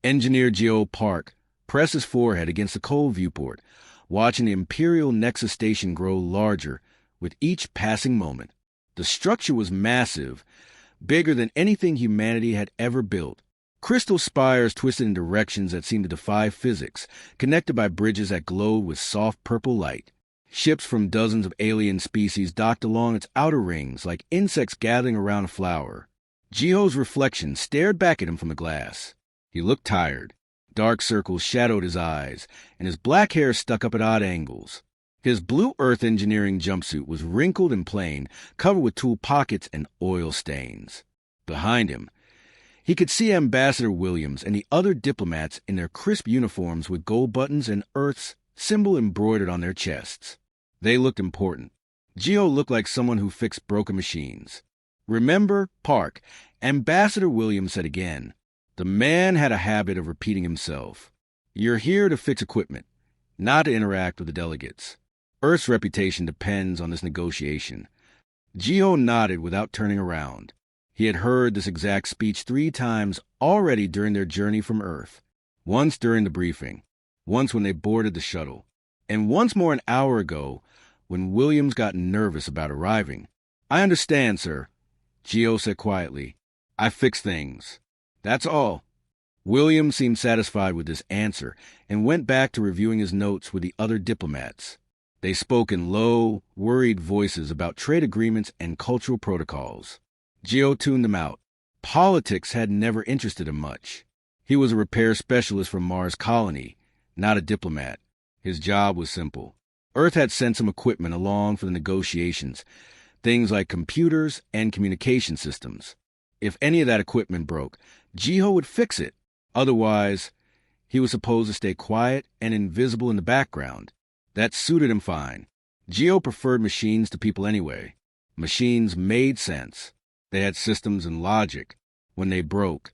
Engineer Geo Park pressed his forehead against the cold viewport, watching the Imperial Nexus station grow larger with each passing moment. The structure was massive, bigger than anything humanity had ever built. Crystal spires twisted in directions that seemed to defy physics, connected by bridges that glowed with soft purple light. Ships from dozens of alien species docked along its outer rings like insects gathering around a flower. Geo's reflection stared back at him from the glass. He looked tired. Dark circles shadowed his eyes, and his black hair stuck up at odd angles. His blue Earth engineering jumpsuit was wrinkled and plain, covered with tool pockets and oil stains. Behind him, he could see Ambassador Williams and the other diplomats in their crisp uniforms with gold buttons and Earth's symbol embroidered on their chests. They looked important. Geo looked like someone who fixed broken machines. "Remember, Park," Ambassador Williams said again. The man had a habit of repeating himself. "You're here to fix equipment, not to interact with the delegates. Earth's reputation depends on this negotiation." Geo nodded without turning around. He had heard this exact speech 3 times already during their journey from Earth. Once during the briefing, once when they boarded the shuttle, and once more an hour ago when Williams got nervous about arriving. "I understand, sir," Geo said quietly. "I fix things. That's all." Williams seemed satisfied with this answer and went back to reviewing his notes with the other diplomats. They spoke in low, worried voices about trade agreements and cultural protocols. Geo tuned them out. Politics had never interested him much. He was a repair specialist from Mars Colony, not a diplomat. His job was simple. Earth had sent some equipment along for the negotiations, things like computers and communication systems. If any of that equipment broke, Geo would fix it. Otherwise, he was supposed to stay quiet and invisible in the background. That suited him fine. Geo preferred machines to people anyway. Machines made sense. They had systems and logic. When they broke,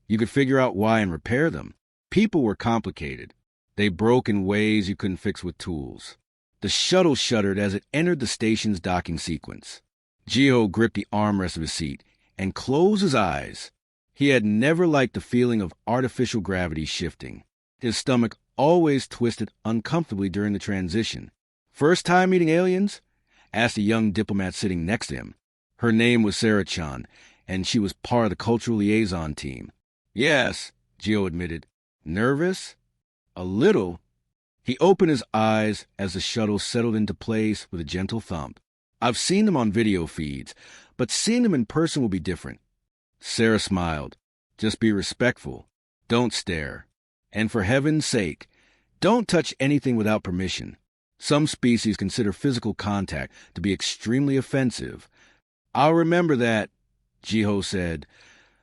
you could figure out why and repair them. People were complicated. They broke in ways you couldn't fix with tools. The shuttle shuddered as it entered the station's docking sequence. Geo gripped the armrest of his seat and closed his eyes. He had never liked the feeling of artificial gravity shifting. His stomach always twisted uncomfortably during the transition. "First time meeting aliens?" asked a young diplomat sitting next to him. Her name was Sarah-chan, and she was part of the cultural liaison team. "Yes," Geo admitted. "Nervous?" "A little." He opened his eyes as the shuttle settled into place with a gentle thump. "I've seen them on video feeds, but seeing them in person will be different." Sarah smiled. "Just be respectful. Don't stare. And for heaven's sake, don't touch anything without permission. Some species consider physical contact to be extremely offensive." "I'll remember that," Geo said,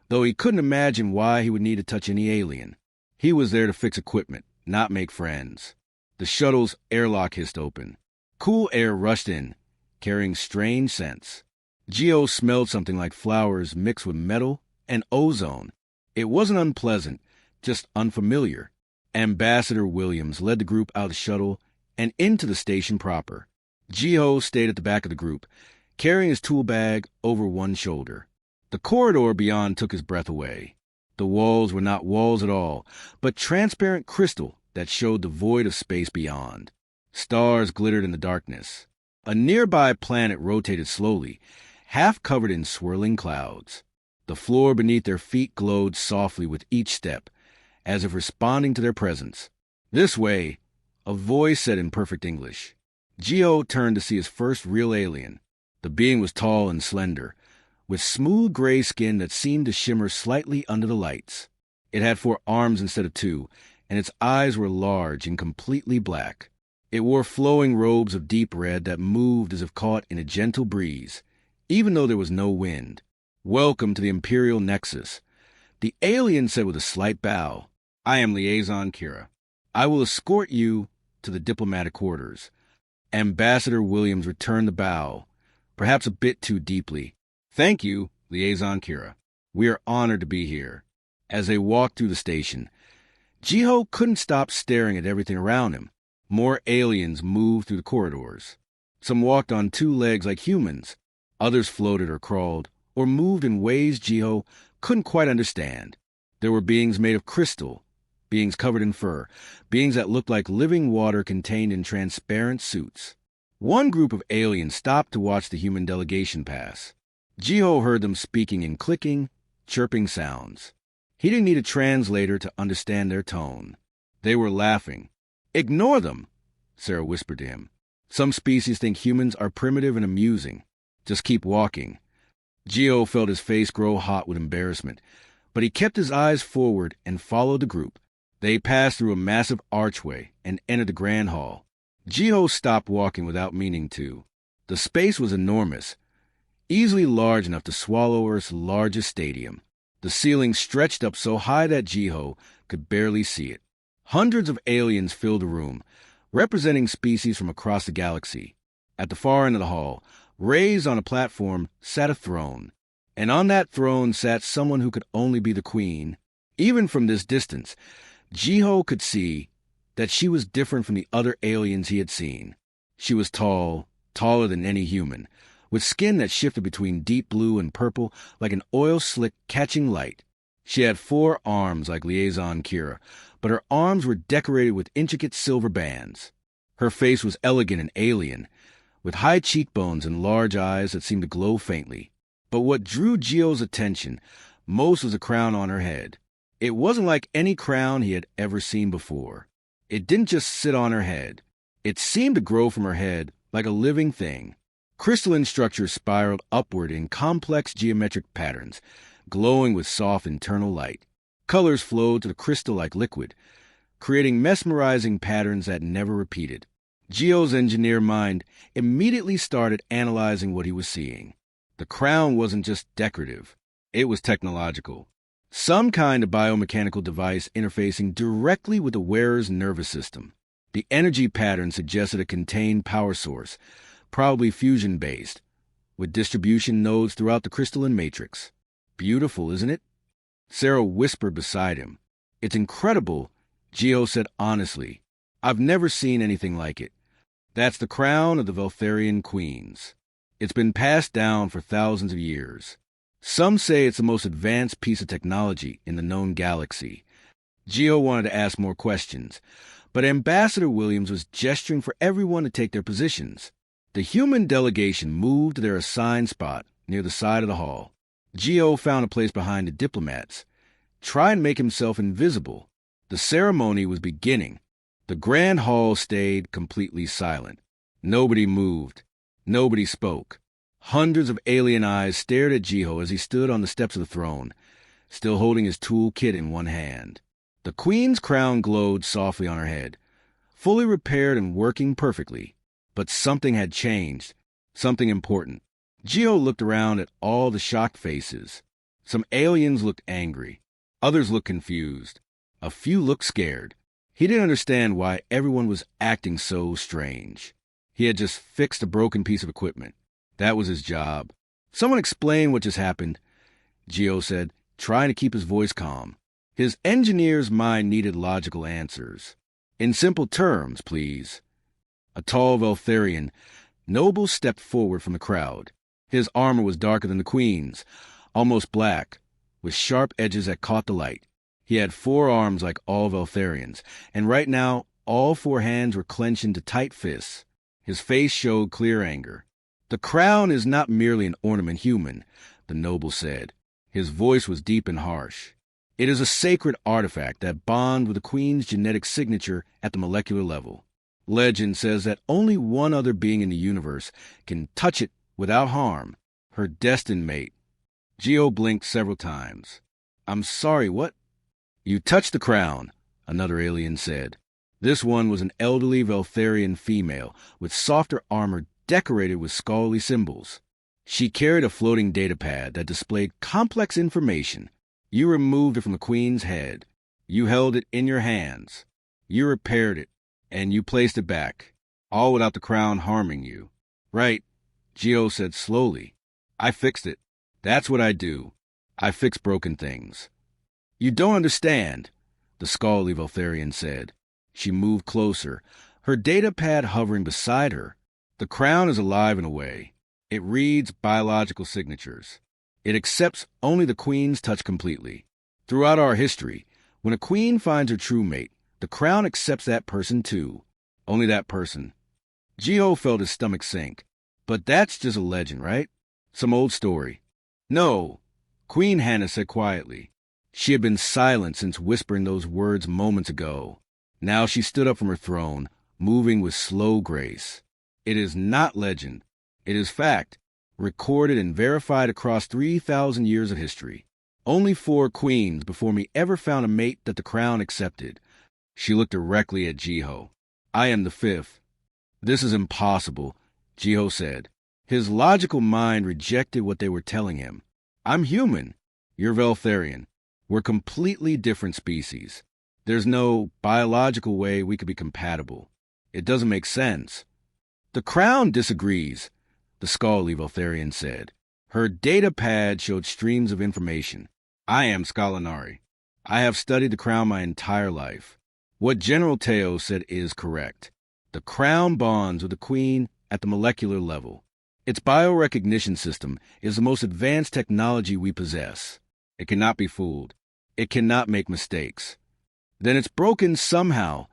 though he couldn't imagine why he would need to touch any alien. He was there to fix equipment, not make friends. The shuttle's airlock hissed open. Cool air rushed in, carrying strange scents. Geo smelled something like flowers mixed with metal and ozone. It wasn't unpleasant, just unfamiliar. Ambassador Williams led the group out of the shuttle and into the station proper. Geo stayed at the back of the group, carrying his tool bag over one shoulder. The corridor beyond took his breath away. The walls were not walls at all, but transparent crystal that showed the void of space beyond. Stars glittered in the darkness. A nearby planet rotated slowly, half covered in swirling clouds. The floor beneath their feet glowed softly with each step, as if responding to their presence. "This way," a voice said in perfect English. Geo turned to see his first real alien. The being was tall and slender, with smooth gray skin that seemed to shimmer slightly under the lights. It had 4 arms instead of 2, and its eyes were large and completely black. It wore flowing robes of deep red that moved as if caught in a gentle breeze, even though there was no wind. "Welcome to the Imperial Nexus," the alien said with a slight bow. "I am Liaison Kira. I will escort you to the diplomatic quarters." Ambassador Williams returned the bow, perhaps a bit too deeply. "Thank you, Liaison Kira. We are honored to be here." As they walked through the station, Geo couldn't stop staring at everything around him. More aliens moved through the corridors. Some walked on 2 legs like humans. Others floated or crawled, or moved in ways Geo couldn't quite understand. There were beings made of crystal, beings covered in fur, beings that looked like living water contained in transparent suits. One group of aliens stopped to watch the human delegation pass. Jiho heard them speaking in clicking, chirping sounds. He didn't need a translator to understand their tone. They were laughing. "Ignore them," Sarah whispered to him. "Some species think humans are primitive and amusing. Just keep walking." Jiho felt his face grow hot with embarrassment, but he kept his eyes forward and followed the group. They passed through a massive archway and entered the grand hall. Jiho stopped walking without meaning to. The space was enormous, easily large enough to swallow Earth's largest stadium. The ceiling stretched up so high that Jiho could barely see it. Hundreds of aliens filled the room, representing species from across the galaxy. At the far end of the hall, raised on a platform, sat a throne. And on that throne sat someone who could only be the queen. Even from this distance, Jiho could see that she was different from the other aliens he had seen. She was tall, taller than any human, with skin that shifted between deep blue and purple like an oil slick catching light. She had 4 arms like Liaison Kira, but her arms were decorated with intricate silver bands. Her face was elegant and alien, with high cheekbones and large eyes that seemed to glow faintly. But what drew Jiho's attention most was the crown on her head. It wasn't like any crown he had ever seen before. It didn't just sit on her head. It seemed to grow from her head like a living thing. Crystalline structures spiraled upward in complex geometric patterns, glowing with soft internal light. Colors flowed to the crystal like liquid, creating mesmerizing patterns that never repeated. Jiho's engineer mind immediately started analyzing what he was seeing. The crown wasn't just decorative. It was technological. Some kind of biomechanical device interfacing directly with the wearer's nervous system. The energy pattern suggested a contained power source, probably fusion-based, with distribution nodes throughout the crystalline matrix. "Beautiful, isn't it?" Sarah whispered beside him. "It's incredible," Jiho said honestly. "I've never seen anything like it. That's the crown of the Veltharian queens. It's been passed down for thousands of years. Some say it's the most advanced piece of technology in the known galaxy." Jiho wanted to ask more questions, but Ambassador Williams was gesturing for everyone to take their positions. The human delegation moved to their assigned spot near the side of the hall. Jiho found a place behind the diplomats. Try and make himself invisible. The ceremony was beginning. The grand hall stayed completely silent. Nobody moved. Nobody spoke. Hundreds of alien eyes stared at Jiho as he stood on the steps of the throne, still holding his tool kit in one hand. The queen's crown glowed softly on her head, fully repaired and working perfectly. But something had changed, something important. Jiho looked around at all the shocked faces. Some aliens looked angry. Others looked confused. A few looked scared. He didn't understand why everyone was acting so strange. He had just fixed a broken piece of equipment. That was his job. "Someone explain what just happened," Jiho said, trying to keep his voice calm. His engineer's mind needed logical answers. "In simple terms, please." A tall Veltharian noble stepped forward from the crowd. His armor was darker than the queen's, almost black, with sharp edges that caught the light. He had 4 arms like all Veltharians, and right now all 4 hands were clenched into tight fists. His face showed clear anger. "The crown is not merely an ornament human," the noble said. His voice was deep and harsh. "It is a sacred artifact that bonds with the queen's genetic signature at the molecular level. Legend says that only one other being in the universe can touch it without harm, her destined mate." Jiho blinked several times. "I'm sorry, what?" "You touched the crown," another alien said. This one was an elderly Veltharian female with softer armor decorated with scholarly symbols. She carried a floating datapad that displayed complex information. "You removed it from the queen's head. You held it in your hands. You repaired it, and you placed it back, all without the crown harming you." "Right," Jiho said slowly. "I fixed it. That's what I do. I fix broken things." "You don't understand," the scholarly Veltharian said. She moved closer, her datapad hovering beside her. "The crown is alive in a way. It reads biological signatures. It accepts only the queen's touch completely. Throughout our history, When a queen finds her true mate, the crown accepts that person too. Only that person. Geo felt his stomach sink. But that's just a legend, right? Some old story. No, Queen Hannah said quietly. She had been silent since whispering those words moments ago. Now she stood up from her throne, moving with slow grace. It is not legend. It is fact, recorded and verified across 3,000 years of history. Only 4 queens before me ever found a mate that the crown accepted. She looked directly at Jiho. I am the 5th. This is impossible, Jiho said. His logical mind rejected what they were telling him. I'm human. You're Veltharian. We're completely different species. There's no biological way we could be compatible. It doesn't make sense. The crown disagrees, the scholarly Veltharian said. Her data pad showed streams of information. I am Scalinari. I have studied the crown my entire life. What General Teo said is correct. The crown bonds with the queen at the molecular level. Its biorecognition system is the most advanced technology we possess. It cannot be fooled. It cannot make mistakes. Then it's broken somehow,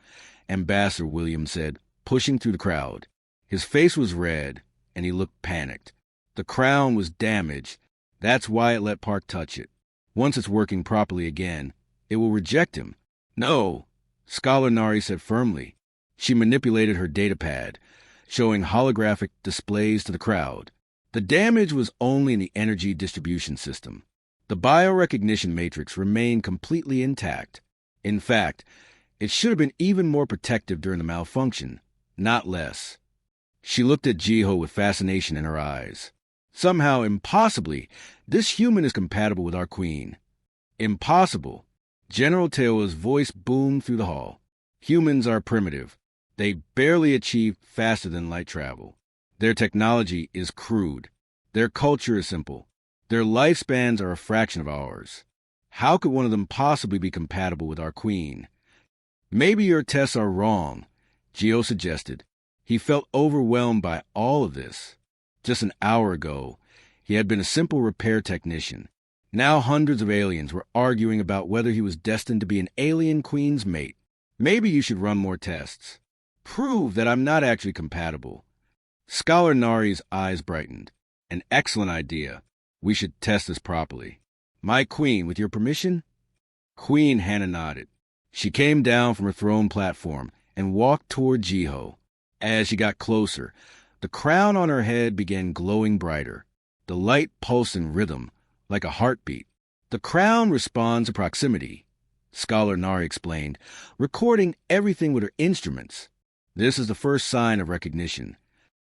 Ambassador William said, pushing through the crowd. His face was red, and he looked panicked. The crown was damaged. That's why it let Park touch it. Once it's working properly again, it will reject him. No, Scholar Nari said firmly. She manipulated her datapad, showing holographic displays to the crowd. The damage was only in the energy distribution system. The biorecognition matrix remained completely intact. In fact, it should have been even more protective during the malfunction, not less. She looked at Jiho with fascination in her eyes. Somehow, impossibly, this human is compatible with our queen. Impossible. General Teo's voice boomed through the hall. Humans are primitive. They barely achieve faster than light travel. Their technology is crude. Their culture is simple. Their lifespans are a fraction of ours. How could one of them possibly be compatible with our queen? Maybe your tests are wrong, Gio suggested. He felt overwhelmed by all of this. Just an hour ago, he had been a simple repair technician. Now hundreds of aliens were arguing about whether he was destined to be an alien queen's mate. Maybe you should run more tests. Prove that I'm not actually compatible. Scholar Nari's eyes brightened. An excellent idea. We should test this properly. My queen, with your permission? Queen Hannah nodded. She came down from her throne platform and walked toward Jiho. As she got closer, the crown on her head began glowing brighter. The light pulsed in rhythm, like a heartbeat. The crown responds to proximity, Scholar Nari explained, recording everything with her instruments. This is the first sign of recognition.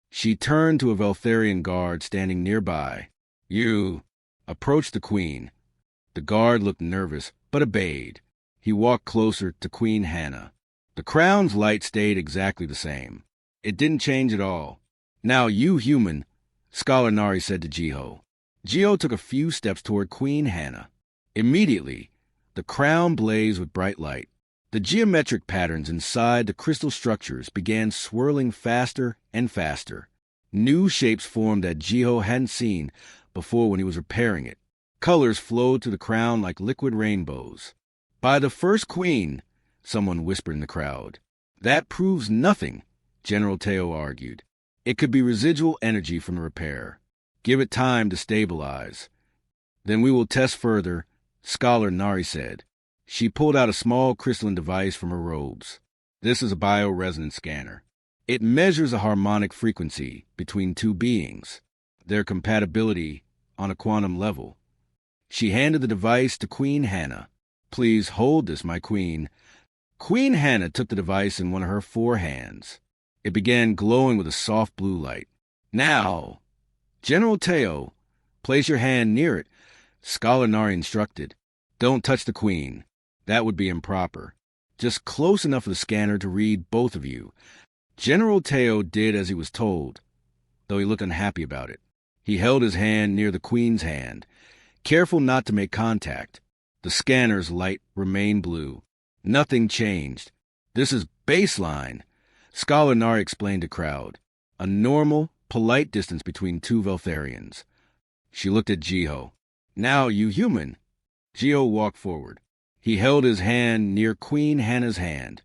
She turned to a Veltharian guard standing nearby. You approached the queen. The guard looked nervous, but obeyed. He walked closer to Queen Hannah. The crown's light stayed exactly the same. It didn't change at all. Now you human, Scholar Nari said to Jiho. Jiho took a few steps toward Queen Hannah. Immediately, the crown blazed with bright light. The geometric patterns inside the crystal structures began swirling faster and faster. New shapes formed that Jiho hadn't seen before when he was repairing it. Colors flowed to the crown like liquid rainbows. By the first queen, someone whispered in the crowd. That proves nothing, General Teo argued. It could be residual energy from the repair. Give it time to stabilize. Then we will test further, Scholar Nari said. She pulled out a small crystalline device from her robes. This is a bioresonance scanner. It measures a harmonic frequency between two beings, their compatibility on a quantum level. She handed the device to Queen Hannah. Please hold this, my queen. Queen Hannah took the device in one of her 4 hands. It began glowing with a soft blue light. Now, General Teo, place your hand near it, Scholar Nari instructed. Don't touch the queen. That would be improper. Just close enough for the scanner to read both of you. General Teo did as he was told, though he looked unhappy about it. He held his hand near the queen's hand, careful not to make contact. The scanner's light remained blue. Nothing changed. This is baseline, Scholar Nari explained to crowd. A normal, polite distance between 2 Veltharians. She looked at Jiho. Now, you human. Jiho walked forward. He held his hand near Queen Hannah's hand,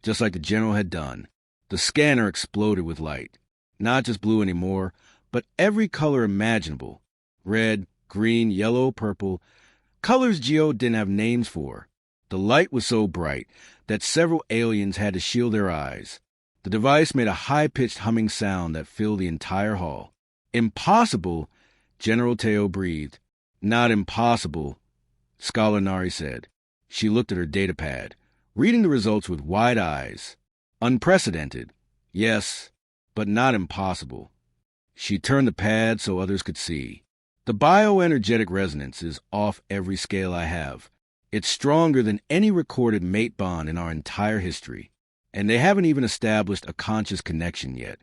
just like the general had done. The scanner exploded with light. Not just blue anymore, but every color imaginable. Red, green, yellow, purple. Colors Geo didn't have names for. The light was so bright that several aliens had to shield their eyes. The device made a high-pitched humming sound that filled the entire hall. Impossible, General Teo breathed. Not impossible, Scholar Nari said. She looked at her datapad, reading the results with wide eyes. Unprecedented, yes, but not impossible. She turned the pad so others could see. The bioenergetic resonance is off every scale I have. It's stronger than any recorded mate bond in our entire history. And they haven't even established a conscious connection yet.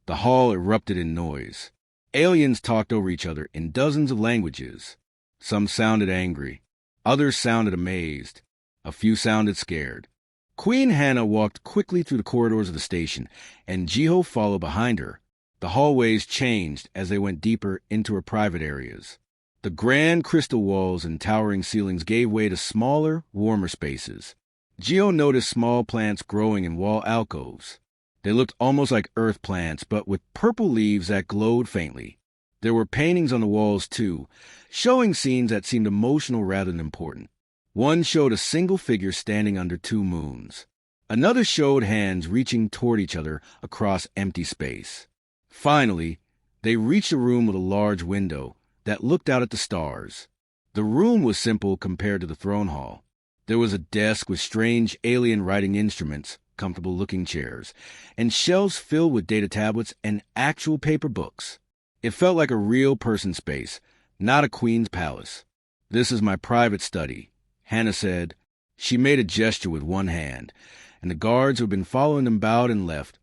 The hall erupted in noise. Aliens talked over each other in dozens of languages. Some sounded angry. Others sounded amazed. A few sounded scared. Queen Hannah walked quickly through the corridors of the station, and Jiho followed behind her. The hallways changed as they went deeper into her private areas. The grand crystal walls and towering ceilings gave way to smaller, warmer spaces. Geo noticed small plants growing in wall alcoves. They looked almost like earth plants, but with purple leaves that glowed faintly. There were paintings on the walls, too, showing scenes that seemed emotional rather than important. One showed a single figure standing under two moons. Another showed hands reaching toward each other across empty space. Finally, they reached a room with a large window that looked out at the stars. The room was simple compared to the throne hall. There was a desk with strange alien writing instruments, comfortable-looking chairs, and shelves filled with data tablets and actual paper books. It felt like a real person space, not a queen's palace. "This is my private study," Hannah said. She made a gesture with one hand, and the guards who had been following them bowed and left,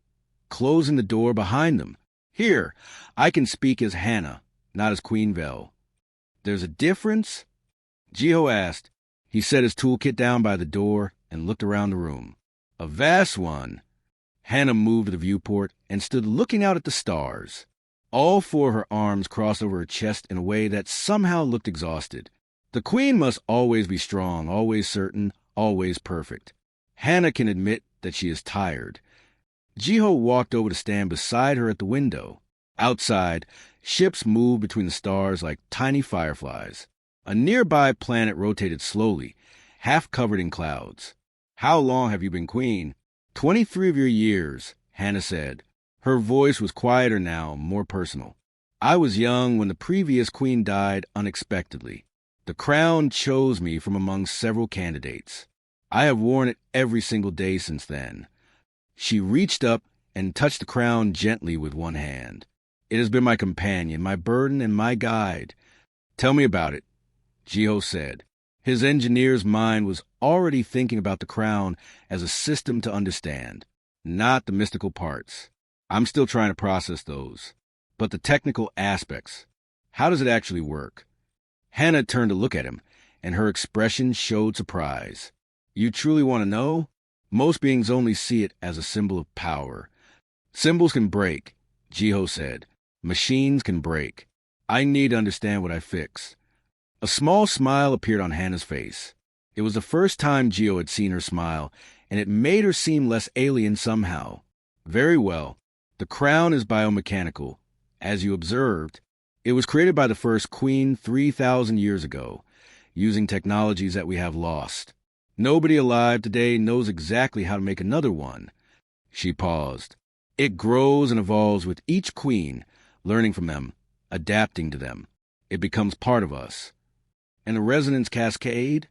closing the door behind them. "Here, I can speak as Hannah, not as Queen Vel." "There's a difference?" Jiho asked. He set his toolkit down by the door and looked around the room. "A vast one." Hannah moved to the viewport and stood looking out at the stars. All four of her arms crossed over her chest in a way that somehow looked exhausted. The queen must always be strong, always certain, always perfect. Hannah can admit that she is tired. Jiho walked over to stand beside her at the window. Outside, ships moved between the stars like tiny fireflies. A nearby planet rotated slowly, half covered in clouds. "How long have you been queen?" 23 of your years, Hannah said. Her voice was quieter now, more personal. "I was young when the previous queen died unexpectedly. The crown chose me from among several candidates. I have worn it every single day since then." She reached up and touched the crown gently with one hand. "It has been my companion, my burden, and my guide." "Tell me about it," Jiho said. His engineer's mind was already thinking about the crown as a system to understand, not the mystical parts. "I'm still trying to process those. But the technical aspects, how does it actually work?" Hannah turned to look at him, and her expression showed surprise. "You truly want to know?" Most beings only see it as a symbol of power. "Symbols can break," Jiho said. "Machines can break. I need to understand what I fix." A small smile appeared on Hannah's face. It was the first time Jiho had seen her smile, and it made her seem less alien somehow. "Very well. The crown is biomechanical. As you observed, it was created by the first queen 3,000 years ago, using technologies that we have lost. Nobody alive today knows exactly how to make another one." She paused. "It grows and evolves with each queen, learning from them, adapting to them. It becomes part of us." "And the resonance cascade?"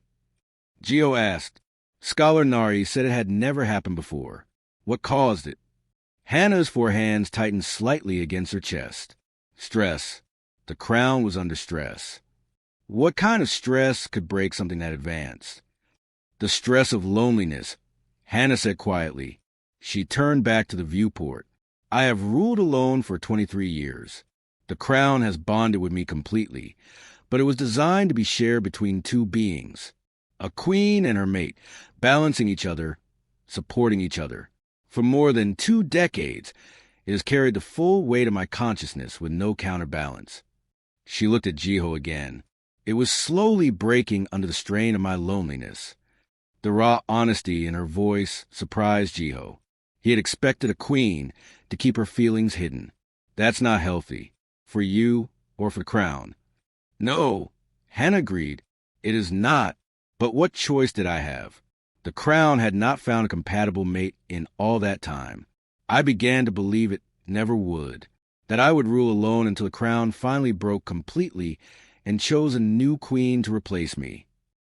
Geo asked. Scholar Nari said it had never happened before. "What caused it?" Hannah's four hands tightened slightly against her chest. "Stress. The crown was under stress." "What kind of stress could break something that advanced?" "The stress of loneliness," Hannah said quietly. She turned back to the viewport. "I have ruled alone for 23 years. The crown has bonded with me completely, but it was designed to be shared between two beings, a queen and her mate, balancing each other, supporting each other. For more than 2 decades, it has carried the full weight of my consciousness with no counterbalance." She looked at Jiho again. It was slowly breaking under the strain of my loneliness. The raw honesty in her voice surprised Jiho. He had expected a queen to keep her feelings hidden. That's not healthy. For you or for the crown. No, Hannah agreed. It is not. But what choice did I have? The crown had not found a compatible mate in all that time. I began to believe it never would. That I would rule alone until the crown finally broke completely and chose a new queen to replace me.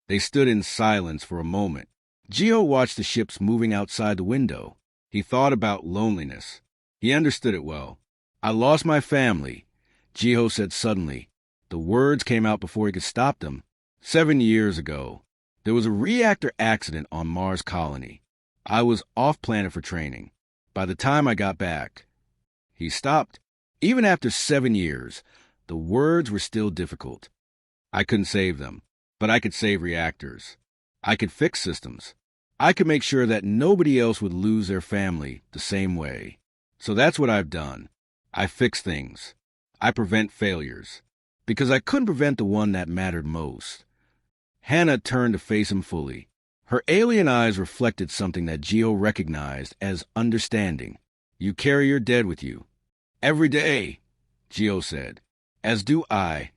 They stood in silence for a moment. Jiho watched the ships moving outside the window. He thought about loneliness. He understood it well. I lost my family, Jiho said suddenly. The words came out before he could stop them. 7 years ago, there was a reactor accident on Mars colony. I was off-planet for training. By the time I got back, he stopped. Even after 7 years, the words were still difficult. I couldn't save them, but I could save reactors. I could fix systems. I could make sure that nobody else would lose their family the same way. So that's what I've done. I fix things. I prevent failures. Because I couldn't prevent the one that mattered most. Hannah turned to face him fully. Her alien eyes reflected something that Jiho recognized as understanding. You carry your dead with you. Every day, Jiho said. As do I.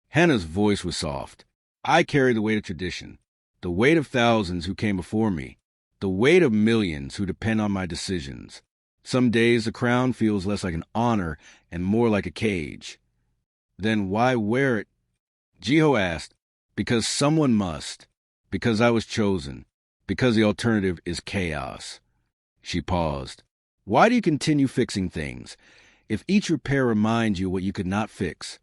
Hannah's voice was soft. I carry the weight of tradition. The weight of thousands who came before me. The weight of millions who depend on my decisions. Some days the crown feels less like an honor and more like a cage. Then why wear it? Jiho asked. Because someone must. Because I was chosen. Because the alternative is chaos. She paused. Why do you continue fixing things, if each repair reminds you what you could not fix?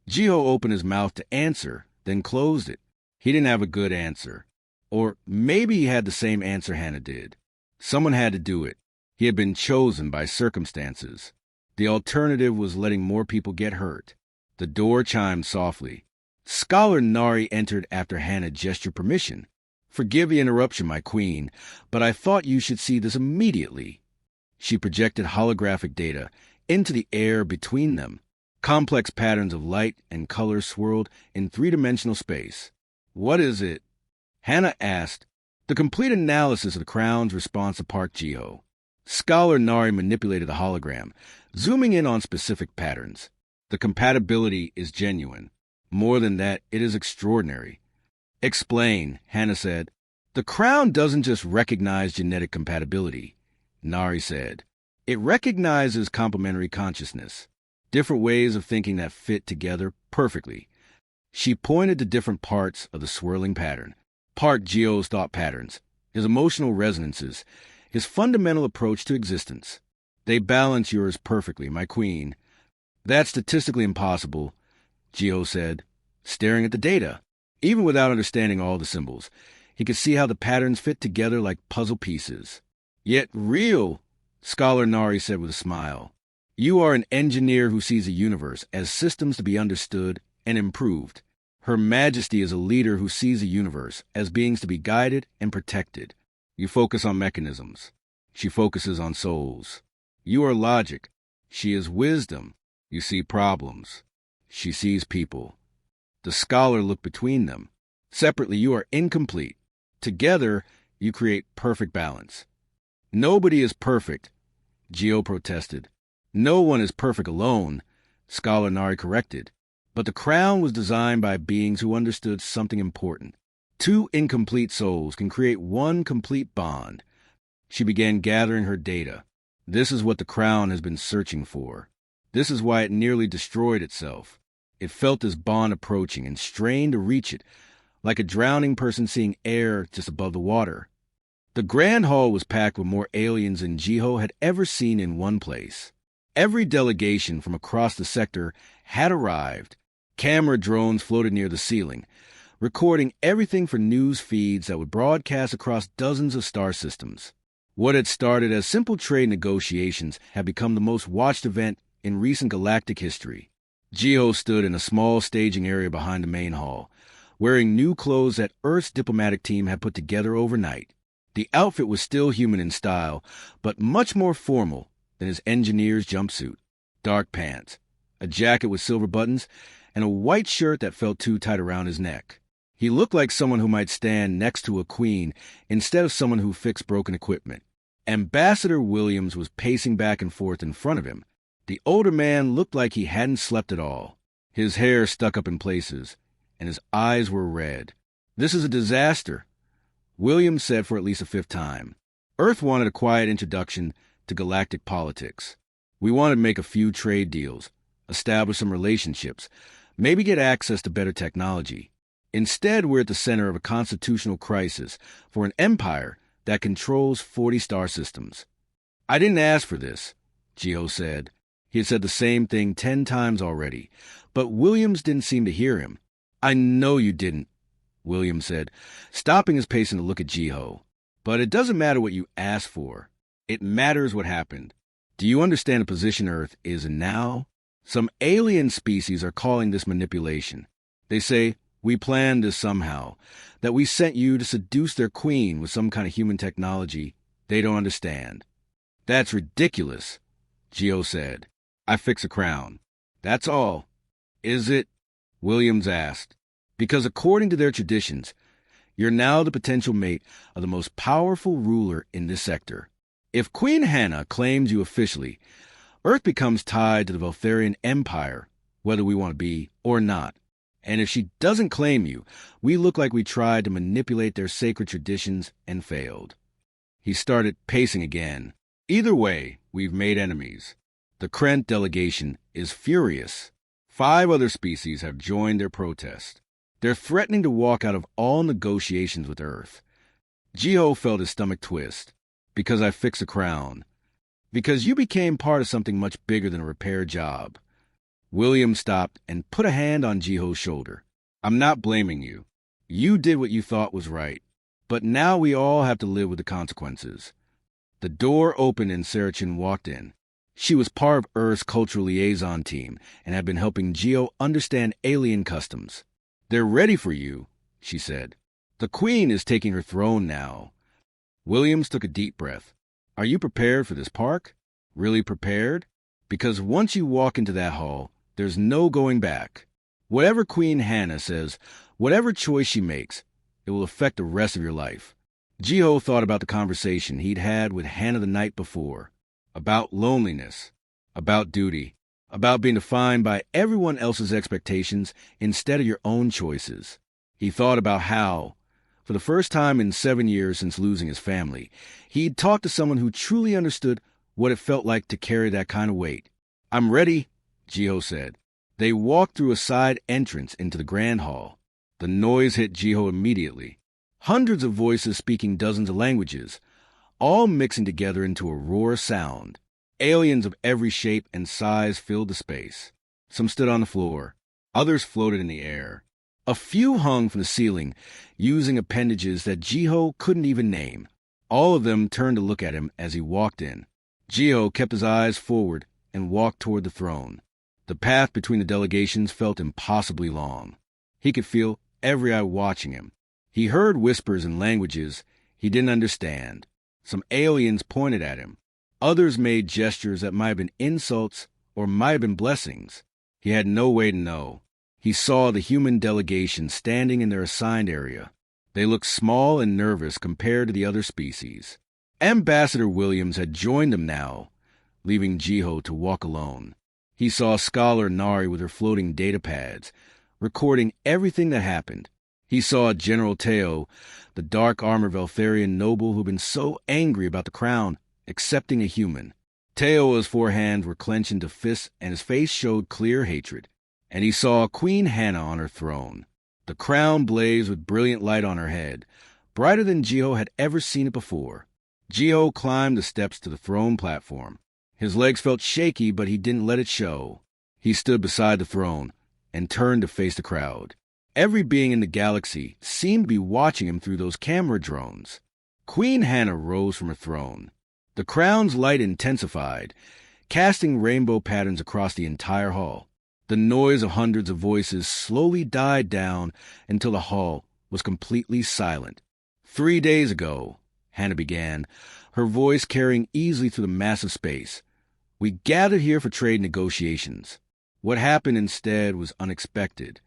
Jiho opened his mouth to answer, then closed it. He didn't have a good answer. Or maybe he had the same answer Hannah did. Someone had to do it. He had been chosen by circumstances. The alternative was letting more people get hurt. The door chimed softly. Scholar Nari entered after Hannah gestured permission. Forgive the interruption, my queen, but I thought you should see this immediately. She projected holographic data into the air between them. Complex patterns of light and color swirled in three-dimensional space. What is it? Hannah asked. The complete analysis of the crown's response to Park Jiho. Scholar Nari manipulated the hologram, zooming in on specific patterns. The compatibility is genuine. More than that, it is extraordinary. Explain, Hannah said. The crown doesn't just recognize genetic compatibility, Nari said. It recognizes complementary consciousness, different ways of thinking that fit together perfectly. She pointed to different parts of the swirling pattern. Park Jiho's thought patterns, his emotional resonances, his fundamental approach to existence. They balance yours perfectly, my queen. That's statistically impossible, Jiho said, staring at the data. Even without understanding all the symbols, he could see how the patterns fit together like puzzle pieces. Yet real, Scholar Nari said with a smile. You are an engineer who sees a universe as systems to be understood and improved. Her Majesty is a leader who sees a universe as beings to be guided and protected. You focus on mechanisms. She focuses on souls. You are logic. She is wisdom. You see problems. She sees people. The scholar looked between them. Separately, you are incomplete. Together, you create perfect balance. Nobody is perfect, Jiho protested. No one is perfect alone, Scholar Nari corrected. But the crown was designed by beings who understood something important. Two incomplete souls can create one complete bond. She began gathering her data. This is what the crown has been searching for. This is why it nearly destroyed itself. It felt this bond approaching and strained to reach it, like a drowning person seeing air just above the water. The grand hall was packed with more aliens than Jiho had ever seen in one place. Every delegation from across the sector had arrived. Camera drones floated near the ceiling, recording everything for news feeds that would broadcast across dozens of star systems. What had started as simple trade negotiations had become the most watched event in recent galactic history. Jiho stood in a small staging area behind the main hall, wearing new clothes that Earth's diplomatic team had put together overnight. The outfit was still human in style, but much more formal than his engineer's jumpsuit. Dark pants, a jacket with silver buttons, and a white shirt that felt too tight around his neck. He looked like someone who might stand next to a queen instead of someone who fixed broken equipment. Ambassador Williams was pacing back and forth in front of him. The older man looked like he hadn't slept at all. His hair stuck up in places, and his eyes were red. "This is a disaster," Williams said for at least a fifth time. Earth wanted a quiet introduction to galactic politics. We wanted to make a few trade deals, establish some relationships, maybe get access to better technology. Instead, we're at the center of a constitutional crisis for an empire that controls 40 star systems. "I didn't ask for this," Jiho said. He had said the same thing 10 times already, but Williams didn't seem to hear him. "I know you didn't," Williams said, stopping his pacing to look at Jiho. "But it doesn't matter what you asked for. It matters what happened. Do you understand the position Earth is in now? Some alien species are calling this manipulation. They say, we planned this somehow, that we sent you to seduce their queen with some kind of human technology they don't understand." "That's ridiculous," Jiho said. "I fix a crown. That's all." "Is it?" Williams asked. "Because according to their traditions, you're now the potential mate of the most powerful ruler in this sector. If Queen Hannah claims you officially, Earth becomes tied to the Veltharian Empire, whether we want to be or not. And if she doesn't claim you, we look like we tried to manipulate their sacred traditions and failed." He started pacing again. "Either way, we've made enemies. The Krent delegation is furious. 5 other species have joined their protest. They're threatening to walk out of all negotiations with Earth." Jiho felt his stomach twist. "Because I fixed a crown. Because you became part of something much bigger than a repair job." William stopped and put a hand on Jiho's shoulder. "I'm not blaming you. You did what you thought was right. But now we all have to live with the consequences." The door opened and Sarachin walked in. She was part of Earth's cultural liaison team and had been helping Jiho understand alien customs. "They're ready for you," she said. "The Queen is taking her throne now." Williams took a deep breath. "Are you prepared for this park? Really prepared? Because once you walk into that hall, there's no going back. Whatever Queen Hannah says, whatever choice she makes, it will affect the rest of your life." Jiho thought about the conversation he'd had with Hannah the night before. About loneliness, about duty, about being defined by everyone else's expectations instead of your own choices. He thought about how, for the first time in 7 years since losing his family, he'd talked to someone who truly understood what it felt like to carry that kind of weight. "I'm ready," Jiho said. They walked through a side entrance into the grand hall. The noise hit Jiho immediately. Hundreds of voices speaking dozens of languages, all mixing together into a roar sound. Aliens of every shape and size filled the space. Some stood on the floor. Others floated in the air. A few hung from the ceiling, using appendages that Jiho couldn't even name. All of them turned to look at him as he walked in. Jiho kept his eyes forward and walked toward the throne. The path between the delegations felt impossibly long. He could feel every eye watching him. He heard whispers in languages he didn't understand. Some aliens pointed at him. Others made gestures that might have been insults or might have been blessings. He had no way to know. He saw the human delegation standing in their assigned area. They looked small and nervous compared to the other species. Ambassador Williams had joined them now, leaving Jiho to walk alone. He saw Scholar Nari with her floating data pads, recording everything that happened. He saw General Teo, the dark-armored Veltharian noble who'd been so angry about the crown, accepting a human. Teo's 4 hands were clenched into fists, and his face showed clear hatred. And he saw Queen Hannah on her throne. The crown blazed with brilliant light on her head, brighter than Jiho had ever seen it before. Jiho climbed the steps to the throne platform. His legs felt shaky, but he didn't let it show. He stood beside the throne and turned to face the crowd. Every being in the galaxy seemed to be watching him through those camera drones. Queen Hannah rose from her throne. The crown's light intensified, casting rainbow patterns across the entire hall. The noise of hundreds of voices slowly died down until the hall was completely silent. 3 days ago, Hannah began, her voice carrying easily through the massive space, we gathered here for trade negotiations. What happened instead was unexpected.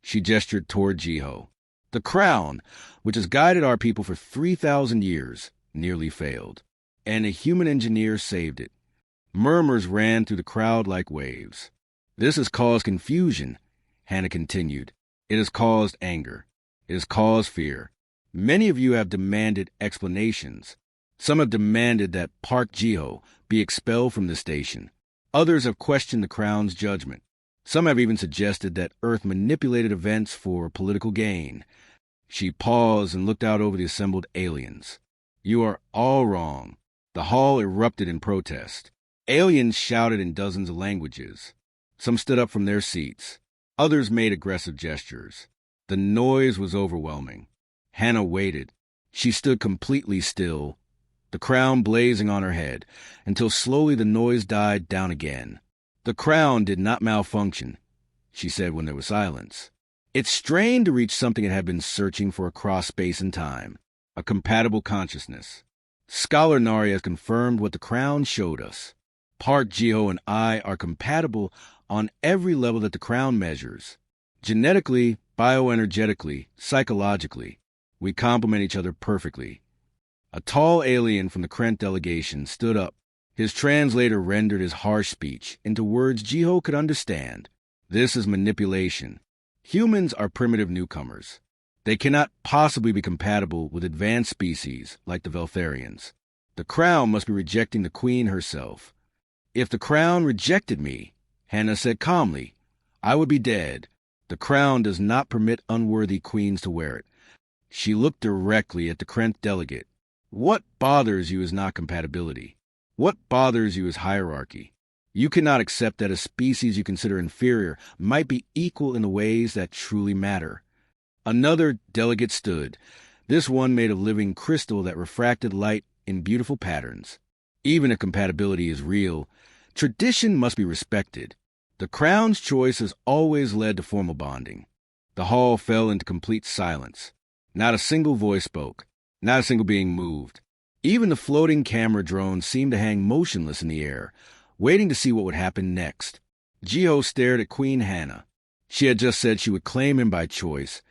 She gestured toward Jiho. The crown, which has guided our people for 3,000 years, nearly failed, and a human engineer saved it. Murmurs ran through the crowd like waves. This has caused confusion, Hannah continued. It has caused anger. It has caused fear. Many of you have demanded explanations. Some have demanded that Park Jiho be expelled from the station. Others have questioned the Crown's judgment. Some have even suggested that Earth manipulated events for political gain. She paused and looked out over the assembled aliens. You are all wrong. The hall erupted in protest. Aliens shouted in dozens of languages. Some stood up from their seats. Others made aggressive gestures. The noise was overwhelming. Hannah waited. She stood completely still, the crown blazing on her head, until slowly the noise died down again. The crown did not malfunction, she said when there was silence. It strained to reach something it had been searching for across space and time, a compatible consciousness. Scholar Nari has confirmed what the crown showed us. Park Jiho and I are compatible on every level that the crown measures. Genetically, bioenergetically, psychologically, we complement each other perfectly. A tall alien from the Krent delegation stood up. His translator rendered his harsh speech into words Jiho could understand. This is manipulation. Humans are primitive newcomers. They cannot possibly be compatible with advanced species like the Veltharians. The crown must be rejecting the queen herself. If the crown rejected me, Hannah said calmly, I would be dead. The crown does not permit unworthy queens to wear it. She looked directly at the Krent delegate. What bothers you is not compatibility. What bothers you is hierarchy. You cannot accept that a species you consider inferior might be equal in the ways that truly matter. Another delegate stood, this one made of living crystal that refracted light in beautiful patterns. Even if compatibility is real, tradition must be respected. The crown's choice has always led to formal bonding. The hall fell into complete silence. Not a single voice spoke. Not a single being moved. Even the floating camera drone seemed to hang motionless in the air, waiting to see what would happen next. Jiho stared at Queen Hannah. She had just said she would claim him by choice,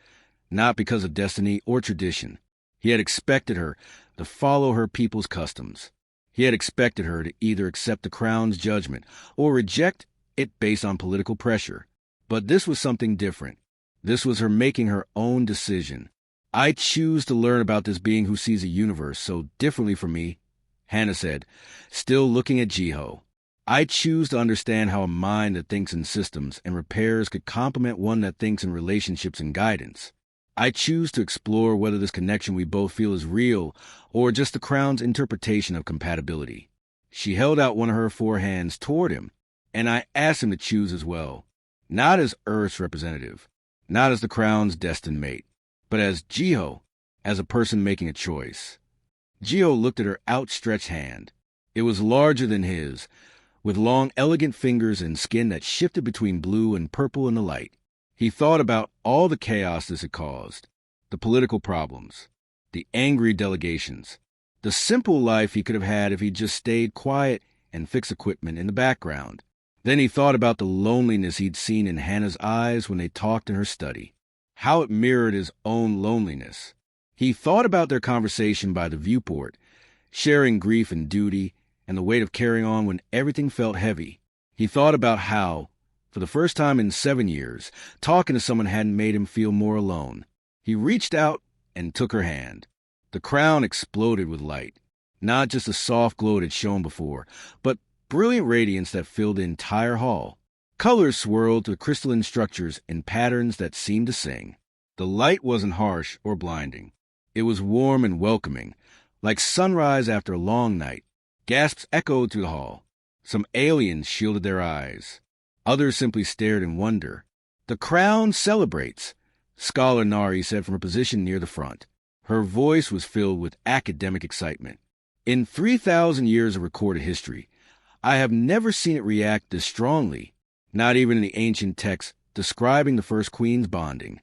not because of destiny or tradition. He had expected her to follow her people's customs. He had expected her to either accept the crown's judgment or reject it based on political pressure. But this was something different. This was her making her own decision. I choose to learn about this being who sees a universe so differently from me, Hannah said, still looking at Jiho. I choose to understand how a mind that thinks in systems and repairs could complement one that thinks in relationships and guidance. I choose to explore whether this connection we both feel is real or just the crown's interpretation of compatibility. She held out one of her four hands toward him, and I asked him to choose as well, not as Earth's representative, not as the crown's destined mate, but as Jiho, as a person making a choice. Jiho looked at her outstretched hand. It was larger than his, with long, elegant fingers and skin that shifted between blue and purple in the light. He thought about all the chaos this had caused, the political problems, the angry delegations, the simple life he could have had if he'd just stayed quiet and fixed equipment in the background. Then he thought about the loneliness he'd seen in Hannah's eyes when they talked in her study, how it mirrored his own loneliness. He thought about their conversation by the viewport, sharing grief and duty and the weight of carrying on when everything felt heavy. He thought about how, for the first time in 7 years, talking to someone hadn't made him feel more alone. He reached out and took her hand. The crown exploded with light, not just the soft glow it had shown before, but brilliant radiance that filled the entire hall. Colors swirled through crystalline structures in patterns that seemed to sing. The light wasn't harsh or blinding. It was warm and welcoming, like sunrise after a long night. Gasps echoed through the hall. Some aliens shielded their eyes. Others simply stared in wonder. The crown celebrates, Scholar Nari said from her position near the front. Her voice was filled with academic excitement. In 3,000 years of recorded history, I have never seen it react this strongly, not even in the ancient texts describing the first queen's bonding.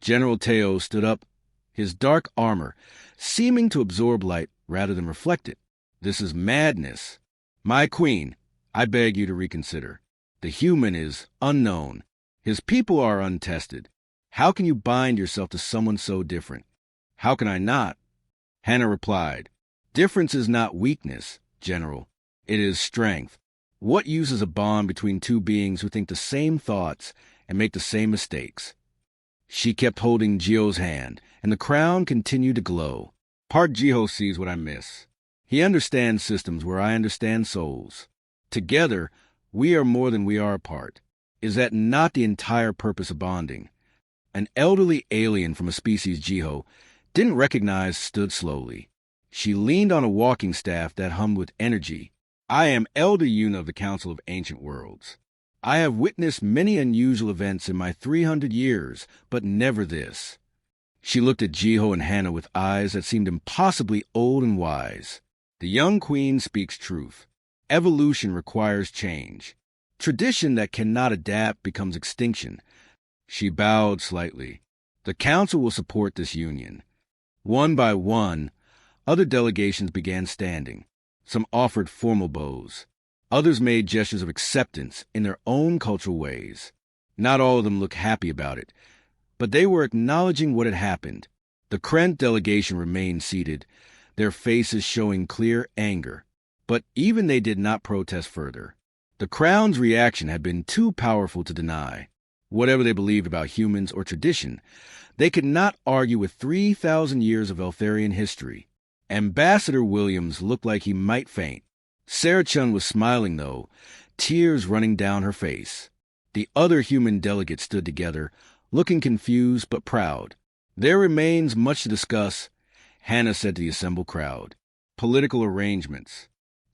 General Teo stood up, his dark armor seeming to absorb light rather than reflect it. This is madness. My queen, I beg you to reconsider. The human is unknown. His people are untested. How can you bind yourself to someone so different? How can I not? Hannah replied, difference is not weakness, General. It is strength. What use is a bond between two beings who think the same thoughts and make the same mistakes? She kept holding Jiho's hand, and the crown continued to glow. Part Jiho sees what I miss. He understands systems where I understand souls. Together, we are more than we are apart. Is that not the entire purpose of bonding? An elderly alien from a species Jiho didn't recognize stood slowly. She leaned on a walking staff that hummed with energy. I am Elder Yuna of the Council of Ancient Worlds. I have witnessed many unusual events in my 300 years, but never this. She looked at Jiho and Hannah with eyes that seemed impossibly old and wise. The young queen speaks truth. Evolution requires change. Tradition that cannot adapt becomes extinction. She bowed slightly. The council will support this union. One by one, other delegations began standing. Some offered formal bows. Others made gestures of acceptance in their own cultural ways. Not all of them looked happy about it, but they were acknowledging what had happened. The Krent delegation remained seated, their faces showing clear anger. But even they did not protest further. The Crown's reaction had been too powerful to deny. Whatever they believed about humans or tradition, they could not argue with 3,000 years of Eltharian history. Ambassador Williams looked like he might faint. Sarah Chun was smiling, though, tears running down her face. The other human delegates stood together, looking confused but proud. There remains much to discuss, Hannah said to the assembled crowd. Political arrangements,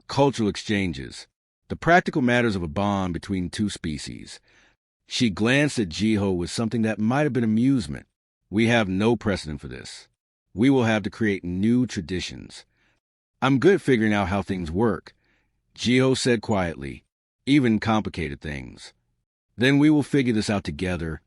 cultural exchanges, the practical matters of a bond between two species. She glanced at Jiho with something that might have been amusement. We have no precedent for this. We will have to create new traditions. I'm good at figuring out how things work, Jiho said quietly, even complicated things. Then we will figure this out together,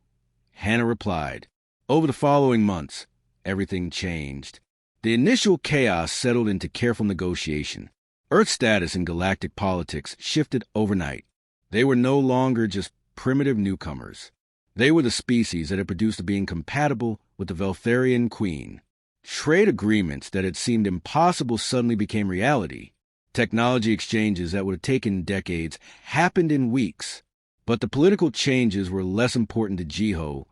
Hannah replied. Over the following months, everything changed. The initial chaos settled into careful negotiation. Earth's status in galactic politics shifted overnight. They were no longer just primitive newcomers. They were the species that had produced a being compatible with the Veltharian Queen. Trade agreements that had seemed impossible suddenly became reality. Technology exchanges that would have taken decades happened in weeks. But the political changes were less important to Jiho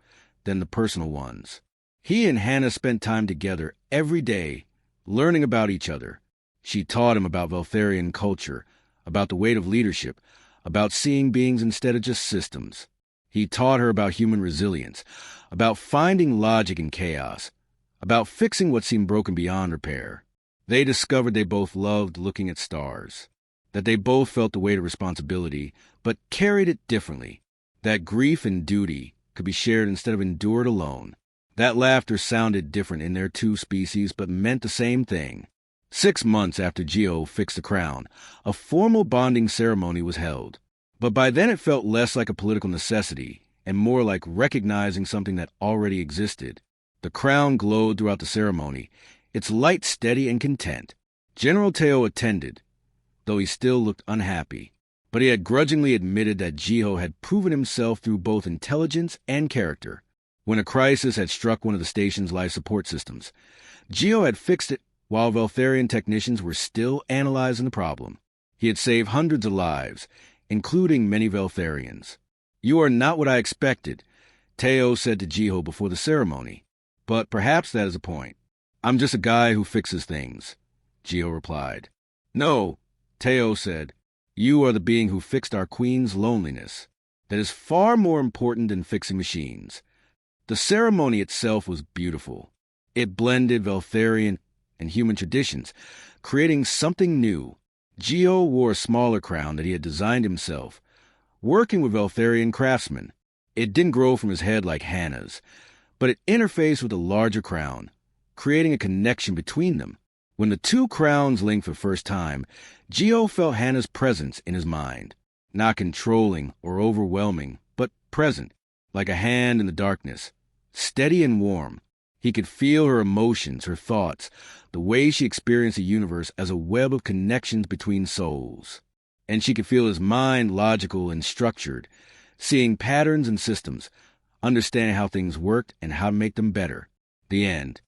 than the personal ones. He and Hannah spent time together every day, learning about each other. She taught him about Veltharian culture, about the weight of leadership, about seeing beings instead of just systems. He taught her about human resilience, about finding logic in chaos, about fixing what seemed broken beyond repair. They discovered they both loved looking at stars, that they both felt the weight of responsibility, but carried it differently, that grief and duty could be shared instead of endured alone. That laughter sounded different in their two species, but meant the same thing. 6 months after Jiho fixed the crown, a formal bonding ceremony was held. But by then it felt less like a political necessity and more like recognizing something that already existed. The crown glowed throughout the ceremony, its light steady and content. General Teo attended, though he still looked unhappy. But he had grudgingly admitted that Jiho had proven himself through both intelligence and character. When a crisis had struck one of the station's life support systems, Jiho had fixed it while Veltharian technicians were still analyzing the problem. He had saved hundreds of lives, including many Veltharians. You are not what I expected, Teo said to Jiho before the ceremony. But perhaps that is the point. I'm just a guy who fixes things, Jiho replied. No, Teo said. You are the being who fixed our queen's loneliness. That is far more important than fixing machines. The ceremony itself was beautiful. It blended Veltharian and human traditions, creating something new. Jiho wore a smaller crown that he had designed himself, working with Veltharian craftsmen. It didn't grow from his head like Hannah's, but it interfaced with a larger crown, creating a connection between them. When the two crowns linked for the first time, Jiho felt Hannah's presence in his mind, not controlling or overwhelming, but present, like a hand in the darkness, steady and warm. He could feel her emotions, her thoughts, the way she experienced the universe as a web of connections between souls. and she could feel his mind logical and structured, seeing patterns and systems, understanding how things worked and how to make them better. The end.